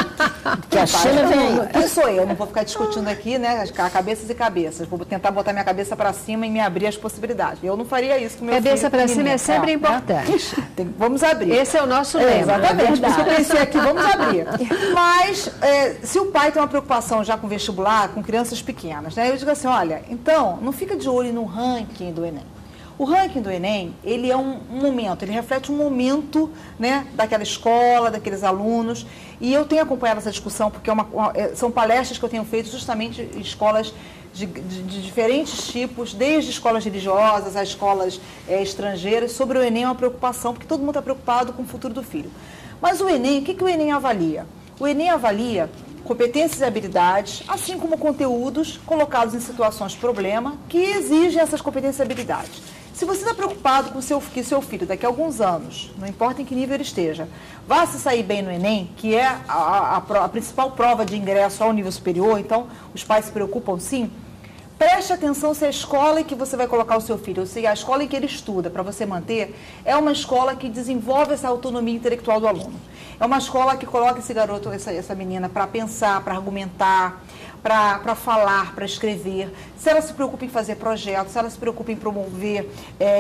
que a China vem. Quem sou eu? Não vou ficar discutindo aqui, né? Cabeças e cabeças. Vou tentar botar minha cabeça para cima e me abrir as possibilidades. Eu não faria isso com meu filho. Cabeça para cima é sempre importante. Né? Vamos abrir. Esse é o nosso lema. Exatamente. Por isso que eu pensei aqui, vamos abrir. Mas, se o pai tem uma preocupação já com vestibular, com crianças pequenas, né? Eu digo assim, olha, então, não fica de olho no ranking do Enem. O ranking do Enem, ele é um momento, ele reflete um momento, né, daquela escola, daqueles alunos, e eu tenho acompanhado essa discussão porque são palestras que eu tenho feito justamente em escolas de diferentes tipos, desde escolas religiosas a escolas estrangeiras, sobre o Enem. É uma preocupação, porque todo mundo está preocupado com o futuro do filho. Mas o Enem, o que o Enem avalia? O Enem avalia competências e habilidades, assim como conteúdos colocados em situações problema que exigem essas competências e habilidades. Se você está preocupado com que seu filho, daqui a alguns anos, não importa em que nível ele esteja, vá se sair bem no Enem, que é a principal prova de ingresso ao nível superior, então os pais se preocupam sim, preste atenção se a escola em que você vai colocar o seu filho, ou seja, a escola em que ele estuda, para você manter, é uma escola que desenvolve essa autonomia intelectual do aluno. É uma escola que coloca esse garoto, essa menina, para pensar, para argumentar, para falar, para escrever. Se ela se preocupa em fazer projetos, se ela se preocupa em promover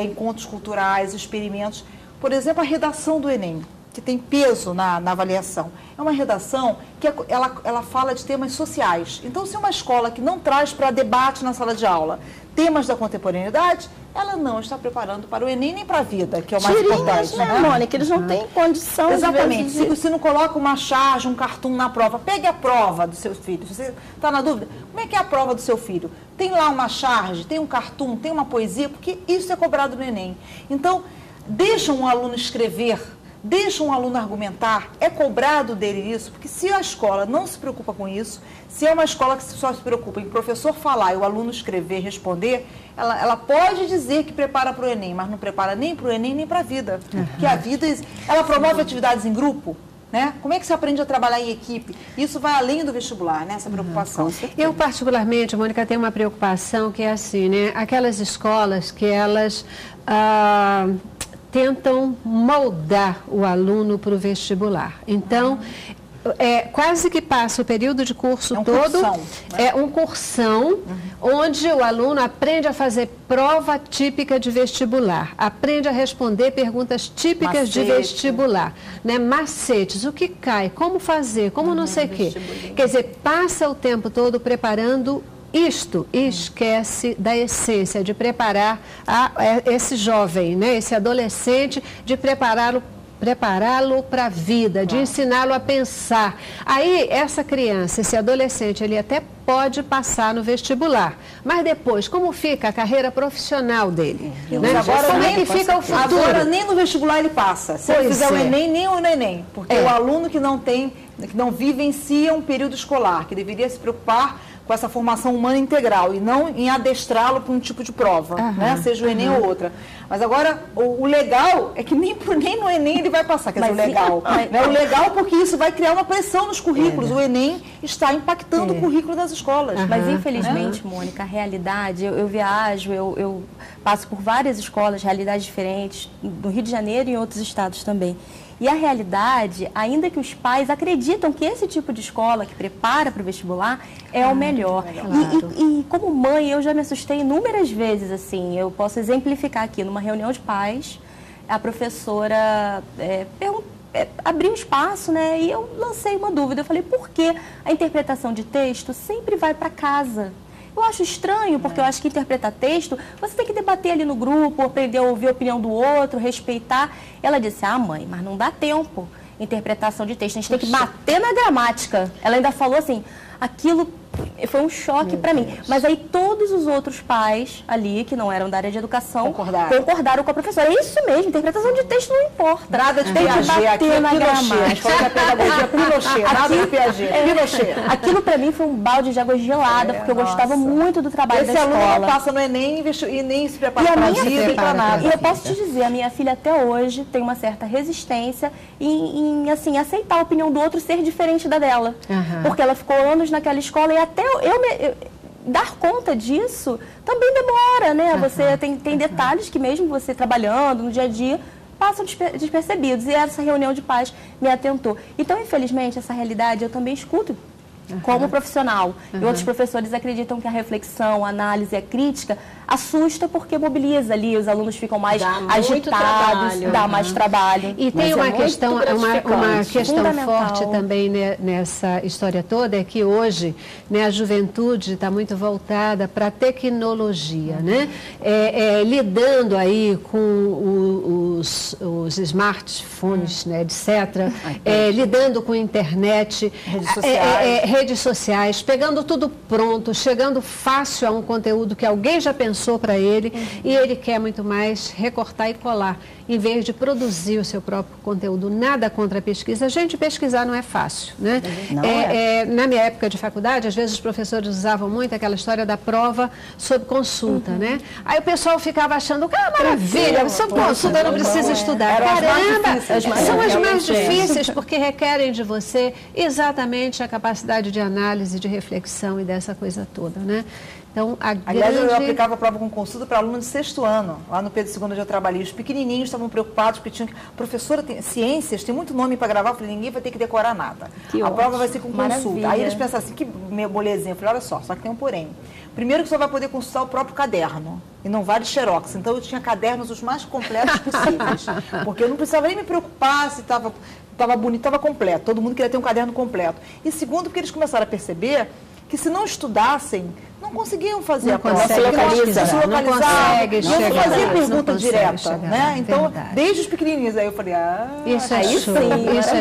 encontros culturais, experimentos. Por exemplo, a redação do Enem, que tem peso na avaliação. É uma redação que ela fala de temas sociais. Então, se é uma escola que não traz para debate na sala de aula temas da contemporaneidade, ela não está preparando para o Enem nem para a vida, que é o mais importante. Né, Mônica? Eles não têm condição. Exatamente. Se você não coloca uma charge, um cartoon na prova, pegue a prova do seu filho. Se você está na dúvida, como é que é a prova do seu filho? Tem lá uma charge, tem um cartoon, tem uma poesia, porque isso é cobrado no Enem. Então, deixa um aluno escrever, deixa um aluno argumentar, é cobrado dele isso, porque se a escola não se preocupa com isso, se é uma escola que só se preocupa em o professor falar e o aluno escrever, responder, ela pode dizer que prepara para o Enem, mas não prepara nem para o Enem nem para a vida. Porque a vida, ela promove atividades em grupo, né? Como é que se aprende a trabalhar em equipe? Isso vai além do vestibular, né? Essa preocupação. Eu, particularmente, Mônica, tenho uma preocupação que é assim, né? Aquelas escolas que elas tentam moldar o aluno para o vestibular. Então, quase que passa o período de curso todo, cursão, né? É um cursão, onde o aluno aprende a fazer prova típica de vestibular, aprende a responder perguntas típicas de vestibular, né? Macetes, o que cai, como fazer, como não sei o quê. Quer dizer, passa o tempo todo preparando isto e esquece da essência de preparar esse jovem, né? Esse adolescente, de prepará-lo para a vida, de ensiná-lo a pensar. Aí, essa criança, esse adolescente, ele até pode passar no vestibular. Mas depois, como fica a carreira profissional dele? Né? Agora, como é que fica o futuro? Agora, nem no vestibular ele passa. Se ele fizer o Enem, nem o Enem. Porque o aluno que não vivencia um período escolar, que deveria se preocupar com essa formação humana integral e não em adestrá-lo para um tipo de prova, né? Seja o Enem ou outra. Mas agora, o legal é que nem no Enem ele vai passar, quer dizer, o legal. O legal porque isso vai criar uma pressão nos currículos. O Enem está impactando o currículo das escolas. Mas, infelizmente, Mônica, a realidade, eu viajo, eu passo por várias escolas, realidades diferentes, no Rio de Janeiro e em outros estados também. E a realidade, ainda que os pais acreditam que esse tipo de escola que prepara para o vestibular é o melhor. E como mãe, eu já me assustei inúmeras vezes, assim, eu posso exemplificar aqui, numa reunião de pais, a professora abriu um espaço, né, e eu lancei uma dúvida, eu falei, por que a interpretação de texto sempre vai para casa? Eu acho estranho, porque eu acho que interpretar texto, você tem que debater ali no grupo, aprender a ouvir a opinião do outro, respeitar. Ela disse, mãe, mas não dá tempo. Interpretação de texto, a gente tem que bater na gramática. Ela ainda falou assim, aquilo foi um choque para mim. Mas aí todos os outros pais ali, que não eram da área de educação, concordaram com a professora. É isso mesmo, interpretação de texto não importa. Nada de Piaget, aqui é Pinochet. A pedagogia Pinochet, nada de Piaget. Pinochet. Aquilo para mim foi um balde de água gelada, porque eu gostava muito do trabalho da escola. Esse aluno não passa no Enem e nem se prepara para a vida e para nada. E eu posso te dizer, a minha filha até hoje tem uma certa resistência em assim, aceitar a opinião do outro ser diferente da dela. Porque ela ficou anos naquela escola e até eu dar conta disso também demora, né? Você tem detalhes que mesmo você trabalhando no dia a dia passam despercebidos. E essa reunião de pais me atentou. Então, infelizmente, essa realidade eu também escuto como profissional. E outros professores acreditam que a reflexão, a análise, a crítica assusta porque mobiliza ali, os alunos ficam mais agitados, dá mais trabalho. E tem uma questão forte também nessa história toda, é que hoje, né, a juventude está muito voltada para a tecnologia, né? Lidando aí com os smartphones, né, etc., lidando com a internet, redes sociais, pegando tudo pronto, chegando fácil a um conteúdo que alguém já pensou para ele e ele quer muito mais recortar e colar, em vez de produzir o seu próprio conteúdo. Nada contra a pesquisa. Gente, pesquisar não é fácil, né? Na minha época de faculdade, às vezes os professores usavam muito aquela história da prova sob consulta, né? Aí o pessoal ficava achando, maravilha, sob consulta, eu não preciso estudar. Caramba, são as mais difíceis, porque requerem de você exatamente a capacidade de análise, de reflexão e dessa coisa toda, né? Então, aliás, eu aplicava a prova com consulta para alunos de 6º ano. Lá no Pedro II, onde eu trabalhei. Os pequenininhos estavam preocupados porque tinham que... Professora, ciências, tem muito nome para gravar. Eu falei, ninguém vai ter que decorar nada. A prova vai ser com consulta. Aí eles pensaram assim, que molezinha. Eu falei, olha só que tem um porém. Primeiro que você vai poder consultar o próprio caderno. E não vale xerox. Então, eu tinha cadernos os mais completos possíveis. Porque eu não precisava nem me preocupar se estava bonito, estava completo. Todo mundo queria ter um caderno completo. E segundo, porque eles começaram a perceber que se não estudassem, não conseguiam fazer a prova. Não fazia pergunta direta, né? Então, desde os pequenininhos, aí eu falei, isso é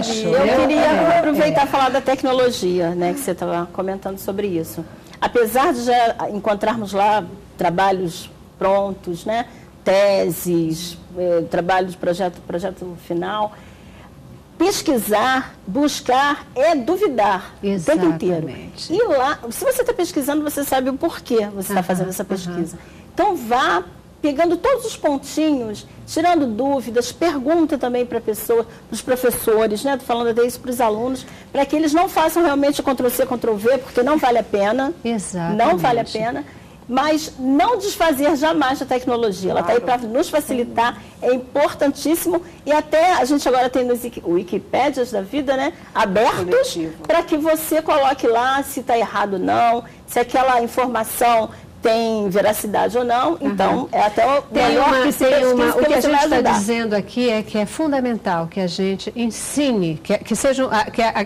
show. Eu queria aproveitar e falar da tecnologia, né, que você estava comentando sobre isso. Apesar de já encontrarmos lá trabalhos prontos, né, teses, trabalho de projeto final, pesquisar, buscar é duvidar o tempo inteiro. E lá, se você está pesquisando, você sabe o porquê você está fazendo essa pesquisa. Então, vá pegando todos os pontinhos, tirando dúvidas, pergunta também para os professores, né? Estou falando até isso para os alunos, para que eles não façam realmente Ctrl-C, Ctrl-V, porque não vale a pena. Exatamente. Não vale a pena. mas não desfazer jamais da tecnologia. Ela está aí para nos facilitar, é importantíssimo, e até a gente agora tem nos Wikipédias da vida, né, abertos, para que você coloque lá se está errado ou não, se aquela informação tem veracidade ou não. Então, é até o melhor que se pesquise, o que a gente está ajudar. dizendo aqui é que é fundamental que a gente ensine, que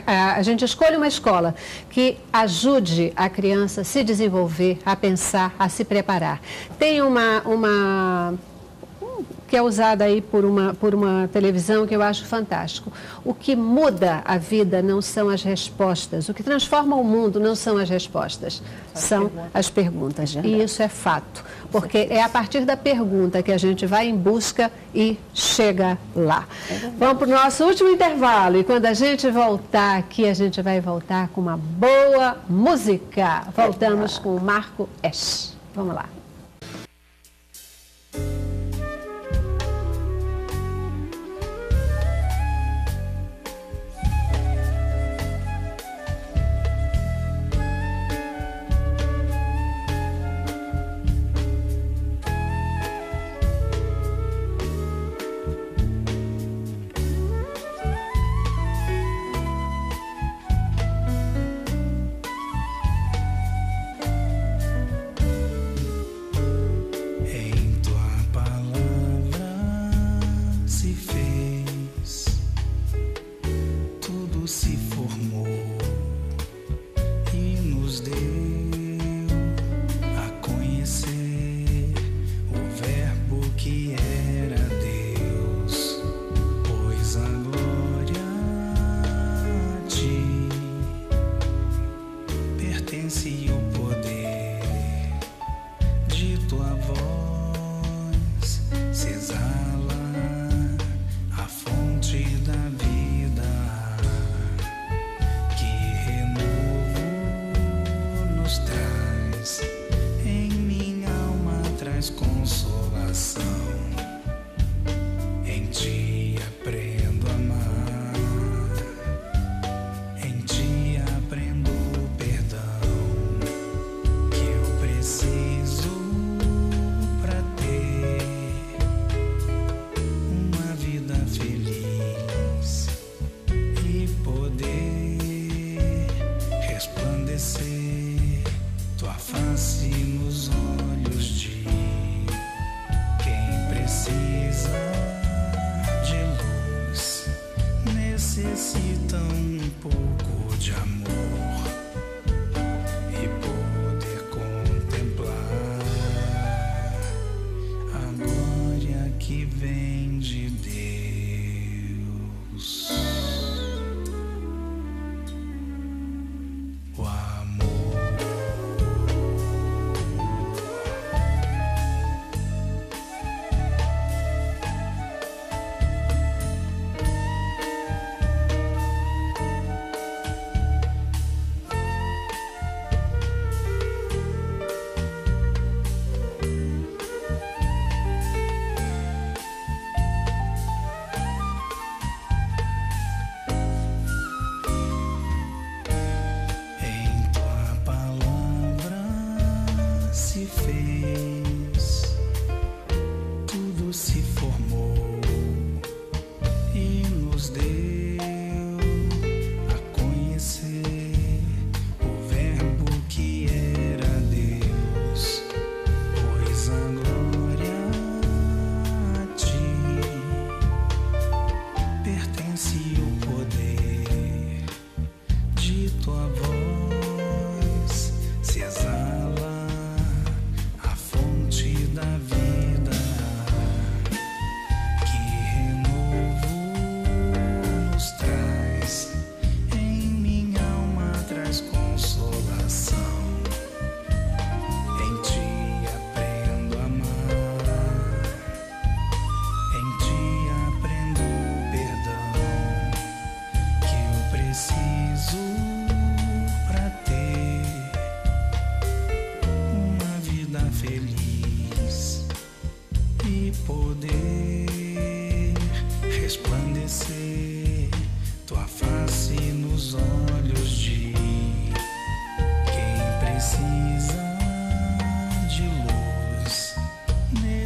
a gente escolha uma escola que ajude a criança a se desenvolver, a pensar, a se preparar. Tem uma que é usada aí por uma televisão que eu acho fantástico. O que muda a vida não são as respostas. O que transforma o mundo não são as respostas, são as perguntas. E isso é fato, porque é a partir da pergunta que a gente vai em busca e chega lá. Vamos para o nosso último intervalo e quando a gente voltar aqui, a gente vai voltar com uma boa música. Voltamos com o Marco Esch. Vamos lá.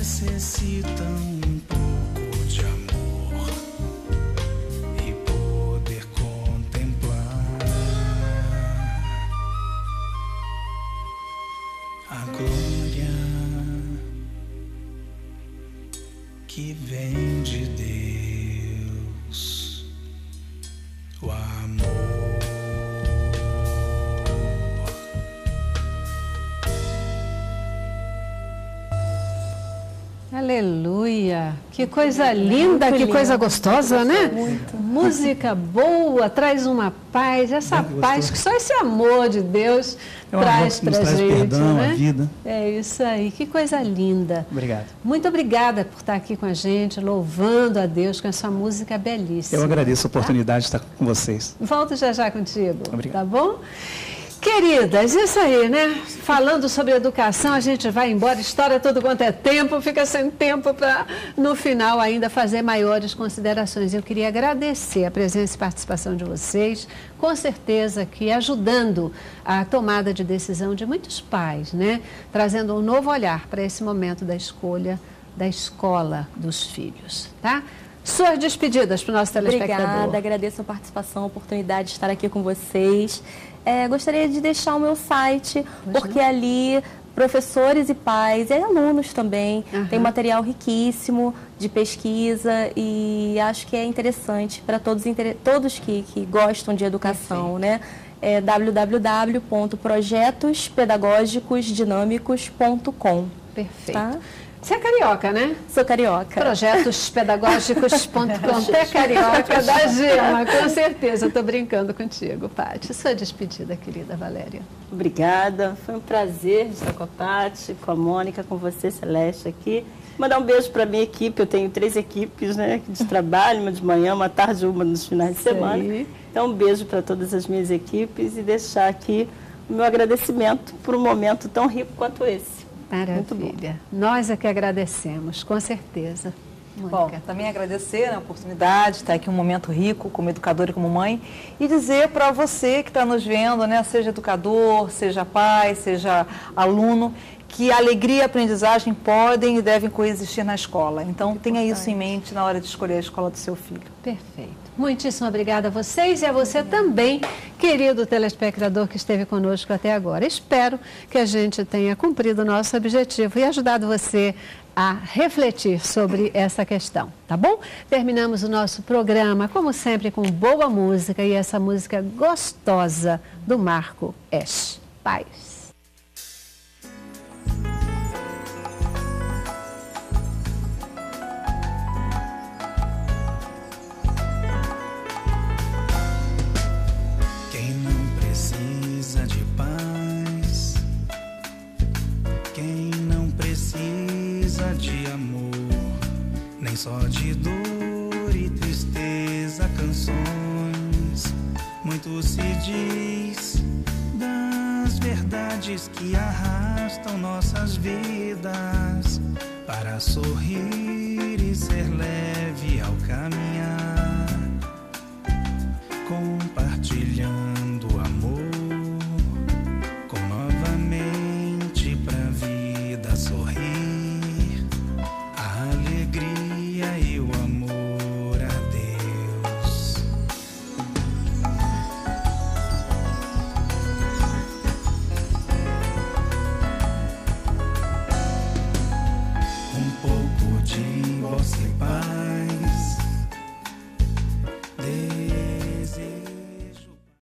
necessitam um pouco de amor e poder contemplar a glória que vem de Deus, o amor. Aleluia! Que coisa linda, que coisa gostosa, né? Muito. Música boa, traz uma paz, essa paz que só esse amor de Deus traz pra gente, perdão, né? a vida. É isso aí, que coisa linda. Obrigado. Muito obrigada por estar aqui com a gente, louvando a Deus com essa música belíssima. Eu agradeço a oportunidade de estar com vocês. Volto já contigo, Obrigado. Tá bom? Queridas, isso aí, né? Falando sobre educação, a gente vai embora, história tudo quanto é tempo, fica sem tempo para, no final, ainda fazer maiores considerações. Eu queria agradecer a presença e participação de vocês, com certeza que ajudando a tomada de decisão de muitos pais, né? Trazendo um novo olhar para esse momento da escolha da escola dos filhos, tá? Suas despedidas para o nosso telespectador. Obrigada, agradeço a participação, a oportunidade de estar aqui com vocês. Gostaria de deixar o meu site, porque ali professores e pais e alunos também tem material riquíssimo de pesquisa e acho que é interessante para todos que gostam de educação, né? É www.projetospedagogicosdinamicos.com. Perfeito. Tá? Você é carioca, né? Sou carioca. Projetospedagógicos.com. É carioca da Gema, com certeza. Estou brincando contigo, Paty. Sua despedida, querida Valéria. Obrigada. Foi um prazer estar com a Paty, com a Mônica, com você, Celeste, aqui. Mandar um beijo para a minha equipe. Eu tenho 3 equipes, né, de trabalho, uma de manhã, uma tarde, uma nos finais de semana. Então, um beijo para todas as minhas equipes e deixar aqui o meu agradecimento por um momento tão rico quanto esse. Maravilha. Nós é que agradecemos, com certeza. Mônica. Bom, também agradecer a oportunidade de estar aqui um momento rico, como educadora e como mãe, e dizer para você que está nos vendo, né, seja educador, seja pai, seja aluno, que a alegria e a aprendizagem podem e devem coexistir na escola. Então, tenha isso em mente na hora de escolher a escola do seu filho. Perfeito. Muitíssimo obrigada a vocês e a você também, querido telespectador que esteve conosco até agora. Espero que a gente tenha cumprido o nosso objetivo e ajudado você a refletir sobre essa questão, tá bom? Terminamos o nosso programa, como sempre, com boa música e essa música gostosa do Marco Esch. Paz. De amor, nem só de dor e tristeza, canções. Muito se diz das verdades que arrastam nossas vidas para sorrir e ser leve ao caminhar, compartilhando amor, com novamente pra vida sorrir. Alegria e o amor a Deus. Um pouco de vossa paz.